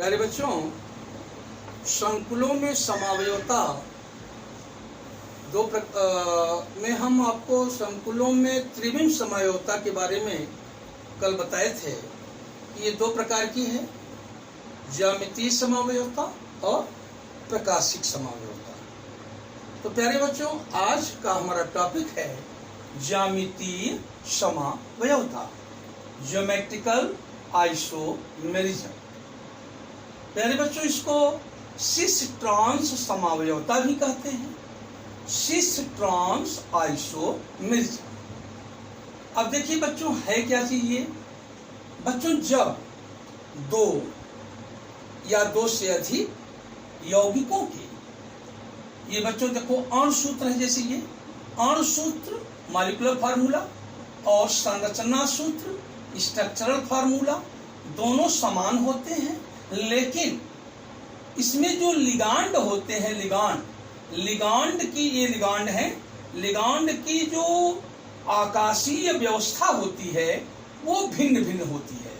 प्यारे बच्चों, संकुलों में समावयवता में हम आपको संकुलों में त्रिविम समावयवता के बारे में कल बताए थे कि ये दो प्रकार की है, ज्यामितीय समावयवता और प्रकाशिक समावयवता। तो प्यारे बच्चों, आज का हमारा टॉपिक है ज्यामितीय समावयवता, ज्योमेट्रिकल आइसोमेरिज्म। प्यारे बच्चों, इसको सिस ट्रांस समावयवता भी कहते हैं, सिस ट्रांस आइसोमेरिज्म। अब देखिए बच्चों, है क्या चीज ये? बच्चों, जब दो या दो से अधिक यौगिकों के, ये बच्चों देखो अणु सूत्र है, जैसे ये अणु सूत्र मॉलिक्यूलर फार्मूला और संरचना सूत्र स्ट्रक्चरल फार्मूला दोनों समान होते हैं, लेकिन इसमें जो लिगांड होते हैं, लिगांड की, ये लिगांड है, लिगांड की जो आकाशीय व्यवस्था होती है वो भिन्न भिन्न होती है।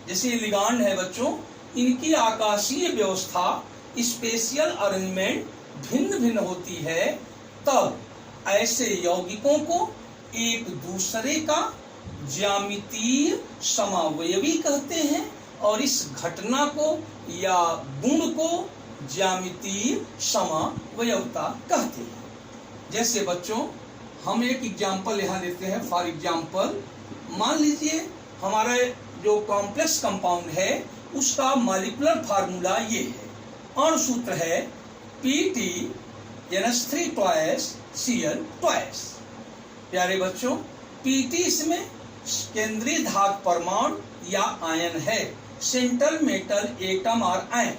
जैसे ये लिगांड है बच्चों, इनकी आकाशीय व्यवस्था, स्पेशियल अरेंजमेंट भिन्न भिन्न होती है। तब ऐसे यौगिकों को एक दूसरे का ज्यामितीय समावयवी कहते हैं और इस घटना को या गुण को ज्यामितीय समावयवता कहते हैं। जैसे बच्चों, हम एक एग्जाम्पल यहाँ देते हैं। फॉर एग्जाम्पल, मान लीजिए हमारा जो कॉम्प्लेक्स कंपाउंड है उसका मॉलिक्यूलर फार्मूला ये है, अणु सूत्र है PT NH3 Cl twice। प्यारे बच्चों, PT इसमें केंद्रीय धातु परमाणु या आयन है, सेंट्रल मेटल एटम और आयन।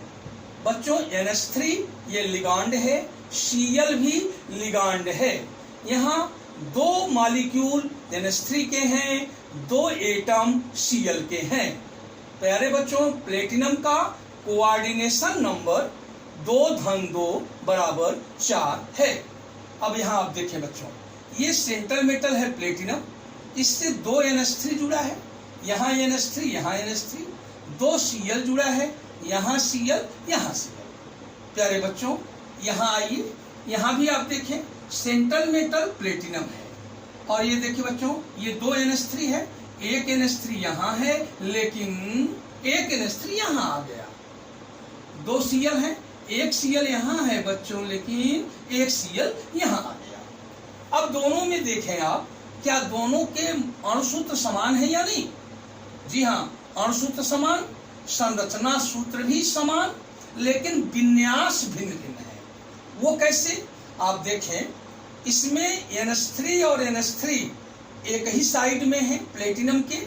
बच्चों, NH3 ये लिगांड है, Cl भी लिगांड है। यहाँ दो मॉलिक्यूल NH3 के हैं, दो एटम Cl के हैं। प्यारे बच्चों, प्लेटिनम का कोऑर्डिनेशन नंबर 2-2 = 4 है। अब यहाँ आप देखें बच्चों, ये सेंट्रल मेटल है प्लेटिनम, इससे दो NH3 जुड़ा है, यहाँ NH3 यहाँ NH3, दो Cl जुड़ा है, यहाँ Cl यहाँ Cl। प्यारे बच्चों, यहाँ आइए, यहाँ भी आप देखें सेंट्रल मेटल प्लेटिनम है और ये देखिए बच्चों, ये दो NH3 है, एक NH3 यहाँ है लेकिन एक NH3 यहाँ आ गया। दो Cl है, एक Cl यहाँ है बच्चों लेकिन एक Cl यहाँ आ गया। अब दोनों में देखें आप, क्या दोनों के अणु सूत्र समान है या नहीं? जी हाँ, अणु सूत्र समान, संरचना सूत्र भी समान, लेकिन विन्यास भिन्न भिन्न है। वो कैसे? आप देखें, इसमें NH3 और NH3 एक ही साइड में है प्लेटिनम के,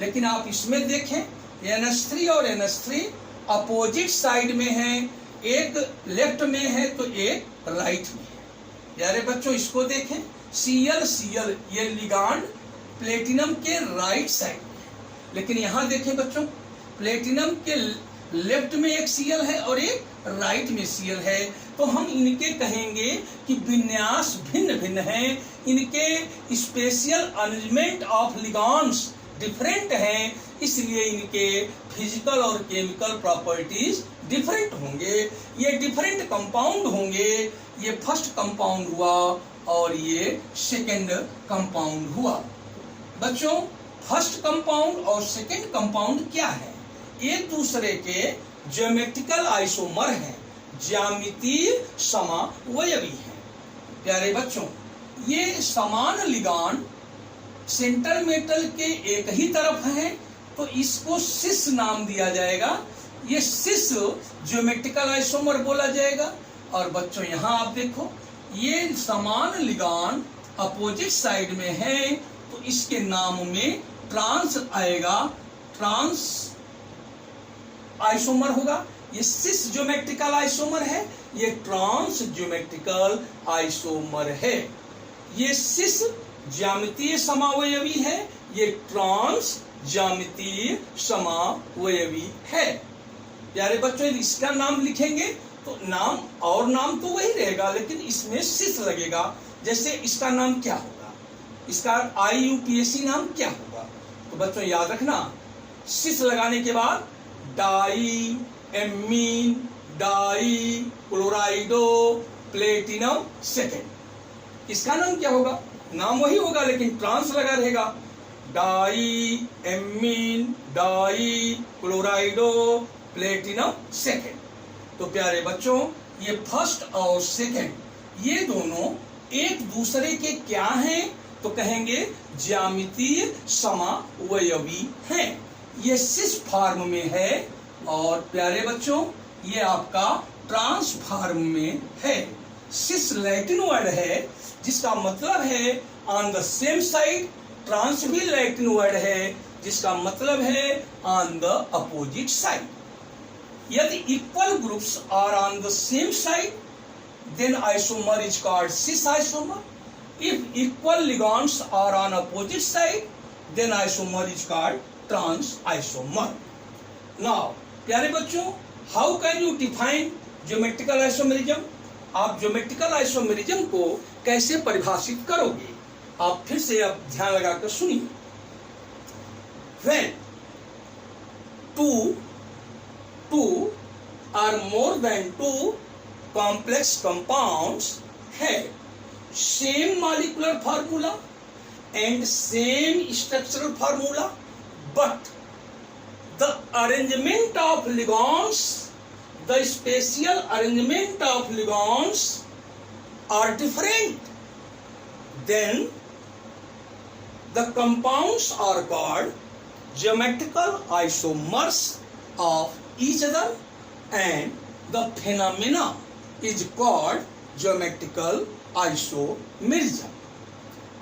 लेकिन आप इसमें देखें NH3 और NH3 अपोजिट साइड में है, एक लेफ्ट में है तो एक राइट में है। यारे बच्चों, इसको देखें, Cl ये लिगांड प्लेटिनम के राइट साइड में है, लेकिन यहाँ देखें बच्चों, प्लेटिनम के लेफ्ट में एक Cl है और एक राइट में Cl है। तो हम इनके कहेंगे कि विन्यास भिन्न भिन्न है, इनके स्पेशियल अरेंजमेंट ऑफ लिगांड्स डिफरेंट हैं, इसलिए इनके फिजिकल और केमिकल प्रॉपर्टीज डिफरेंट होंगे, ये डिफरेंट कंपाउंड होंगे। ये फर्स्ट कंपाउंड हुआ और ये सेकेंड कंपाउंड हुआ। बच्चों, फर्स्ट कंपाउंड और सेकेंड कंपाउंड क्या है? एक दूसरे के ज्योमेट्रिकल आइसोमर हैं, ज्यामितीय समावयवी हैं। प्यारे बच्चों, ये समान लिगांड सेंट्रल मेटल के एक ही तरफ है तो इसको सिस नाम दिया जाएगा, ये सिस ज्योमेट्रिकल आइसोमर बोला जाएगा। और बच्चों, यहाँ आप देखो, ये समान लिगांड अपोजिट साइड में है तो इसके नाम में ट्रांस आएगा, ट्रांस आइसोमर होगा। ये सिस ज्योमेट्रिकल आइसोमर है, ये ट्रांस ज्योमेट्रिकल आइसोमर है। ये सिस ज्यामितीय समावयवी है, ये ट्रांस ज्यामितीय समावयवी है। प्यारे बच्चों, इसका नाम लिखेंगे तो नाम तो वही रहेगा, लेकिन इसमें सिस लगेगा। जैसे इसका नाम क्या होगा? इसका IUPAC नाम क्या होगा? तो बच्चों याद रखना, सिस लगाने के बाद die amine die क्लोराइडो platinum second. इसका नाम क्या होगा? नाम वही होगा लेकिन ट्रांस लगा रहेगा। Die amine die क्लोराइडो platinum second. तो प्यारे बच्चों, ये फर्स्ट और सेकेंड ये दोनों एक दूसरे के क्या हैं? तो कहेंगे ज्यामितीय समावयवी हैं। ये सिस फॉर्म में है और प्यारे बच्चों ये आपका ट्रांस फॉर्म में है। सिस लैटिन वर्ड है जिसका मतलब है on the same side. Trans भी लैटिन वर्ड है जिसका मतलब है ऑन द अपोजिट साइड। यदि equal groups are on the same side then isomer is called cis isomer. If equal ligands are on opposite side, then isomer is called trans isomer. Now, प्यारे बच्चों, how can you define geometrical isomerism? आप geometrical isomerism को कैसे परिभाषित करोगे? आप फिर से अब ध्यान लगाकर सुनिए। When two or more than two complex compounds have same molecular formula and same structural formula, but the arrangement of ligands, the spatial arrangement of ligands are different, then the compounds are called geometrical isomers of each other and the phenomena is called geometrical isomerism.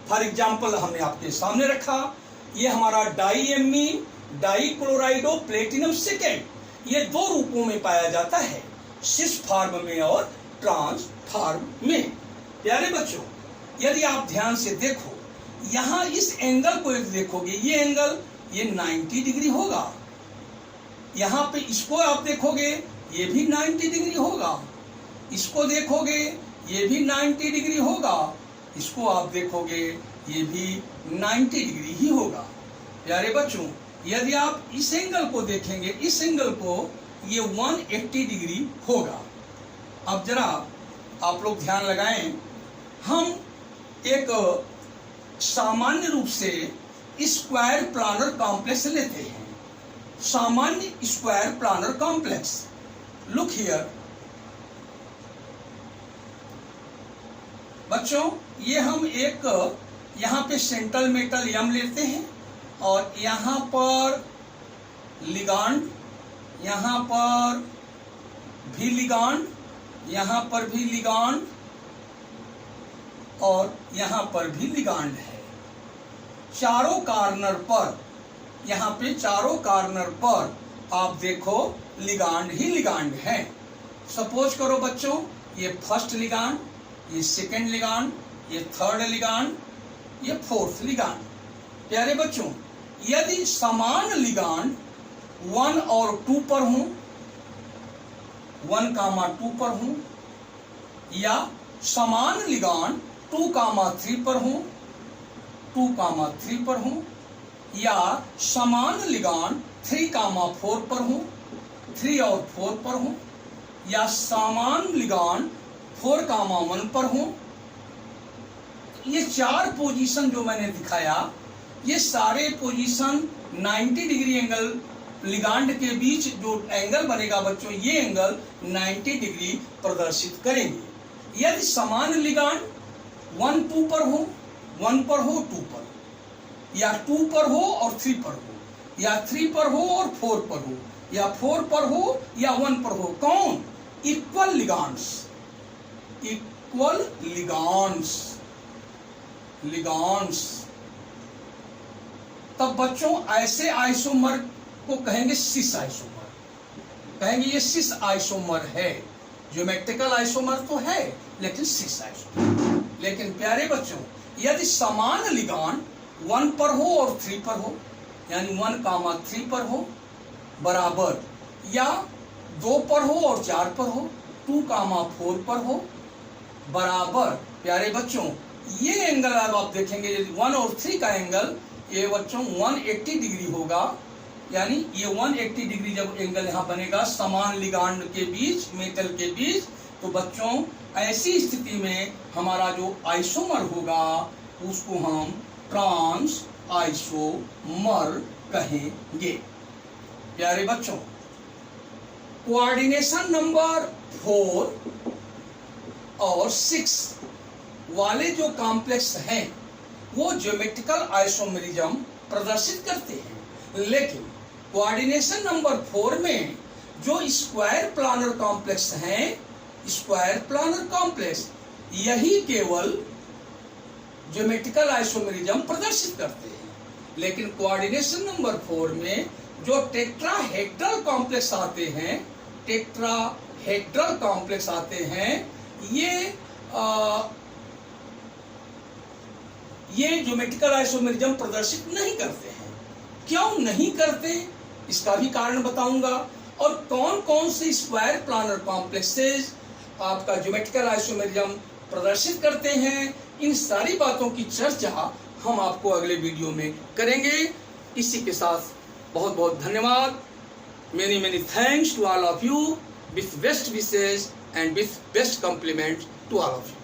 For example हमने आपके सामने रखा, ये हमारा डाईएमीन die क्लोराइडो platinum second ये दो रूपों में पाया जाता है, सिस फॉर्म में और ट्रांस फॉर्म में। प्यारे बच्चों, यदि आप ध्यान से देखो, यहाँ इस एंगल को यदि देखोगे, ये एंगल ये 90 डिग्री होगा। यहाँ पे इसको आप देखोगे ये भी 90 डिग्री होगा। इसको देखोगे ये भी 90 डिग्री होगा। इसको आप देखोगे ये भी 90 डिग्री ही होगा। प्यारे बच्चों, यदि आप इस एंगल को देखेंगे, इस एंगल को, ये 180 डिग्री होगा। अब जरा आप लोग ध्यान लगाएं, हम एक सामान्य रूप से स्क्वायर प्लानर कॉम्प्लेक्स लेते हैं। सामान्य square planar complex, look here बच्चों, ये हम एक यहाँ पे सेंट्रल मेटल एम लेते हैं और यहाँ पर लिगांड, यहाँ पर भी लिगांड, यहाँ पर भी लिगांड और यहाँ पर भी लिगांड है। चारों कॉर्नर पर, यहाँ पे चारों कॉर्नर पर आप देखो लिगांड ही लिगांड है। सपोज करो बच्चों, ये फर्स्ट लिगांड, ये सेकेंड लिगांड, ये थर्ड लिगांड, ये फोर्थ लिगांड। प्यारे बच्चों, यदि समान लिगांड 1 और 2 पर हों, 1,2 पर हों, या समान लिगांड 2,3 पर हों, 2,3 पर हों, या समान लिगांड 3,4 पर हों, 3 और 4 पर हों, या समान लिगांड 4,1 पर हों, ये 4 पोजीशन जो मैंने दिखाया, ये सारे पोजीशन 90 डिग्री एंगल लिगांड के बीच जो एंगल बनेगा बच्चों, ये एंगल 90 डिग्री प्रदर्शित करेंगे। यदि समान लिगांड 1 2 पर हो, 1 पर हो 2 पर, या 2 पर हो और 3 पर हो, या 3 पर हो और 4 पर हो, या 4 पर हो या 1 पर हो, कौन? Equal ligands, equal ligands, ligands. तब बच्चों ऐसे आइसोमर को कहेंगे सिस आइसोमर, कहेंगे ये सिस आइसोमर है। ज्योमेट्रिकल आइसोमर तो है लेकिन सिस आइसोमर। लेकिन प्यारे बच्चों, यदि समान लिगांड 1 पर हो और 3 पर हो, यानी 1,3 पर हो बराबर, या 2 पर हो और 4 पर हो, 2,4 पर हो बराबर। प्यारे बच्चों, ये एंगल अब आप देखेंगे, यदि 1 और 3 का एंगल, ये बच्चों 180 डिग्री होगा यानी ये 180 डिग्री जब एंगल यहाँ बनेगा समान लिगांड के बीच, मेटल के बीच, तो बच्चों ऐसी स्थिति में हमारा जो आइसोमर होगा उसको हम ट्रांस आइसोमर कहेंगे। प्यारे बच्चों, कोऑर्डिनेशन नंबर 4 और 6 वाले जो कॉम्प्लेक्स हैं वो ज्योमेट्रिकल आइसोमेरिज्म प्रदर्शित करते हैं, लेकिन कोऑर्डिनेशन नंबर 4 में जो स्क्वायर प्लानर कॉम्प्लेक्स हैं, स्क्वायर प्लानर कॉम्प्लेक्स, यही केवल ज्योमेट्रिकल आइसोमेरिज्म प्रदर्शित करते हैं। लेकिन कोऑर्डिनेशन नंबर 4 में जो टेट्राहेड्रल कॉम्प्लेक्स आते हैं, टेट्राहेड्रल कॉम्प्लेक्स आते हैं, ये ज्योमेट्रिकल आइसोमेरिज्म प्रदर्शित नहीं करते हैं। क्यों नहीं करते, इसका भी कारण बताऊंगा। और कौन कौन से स्क्वायर प्लानर कॉम्प्लेक्सेस आपका ज्योमेट्रिकल आइसोमेरिज्म प्रदर्शित करते हैं, इन सारी बातों की चर्चा हम आपको अगले वीडियो में करेंगे। इसी के साथ बहुत बहुत धन्यवाद। many thanks to all of you, with best wishes and with best compliments to all of you.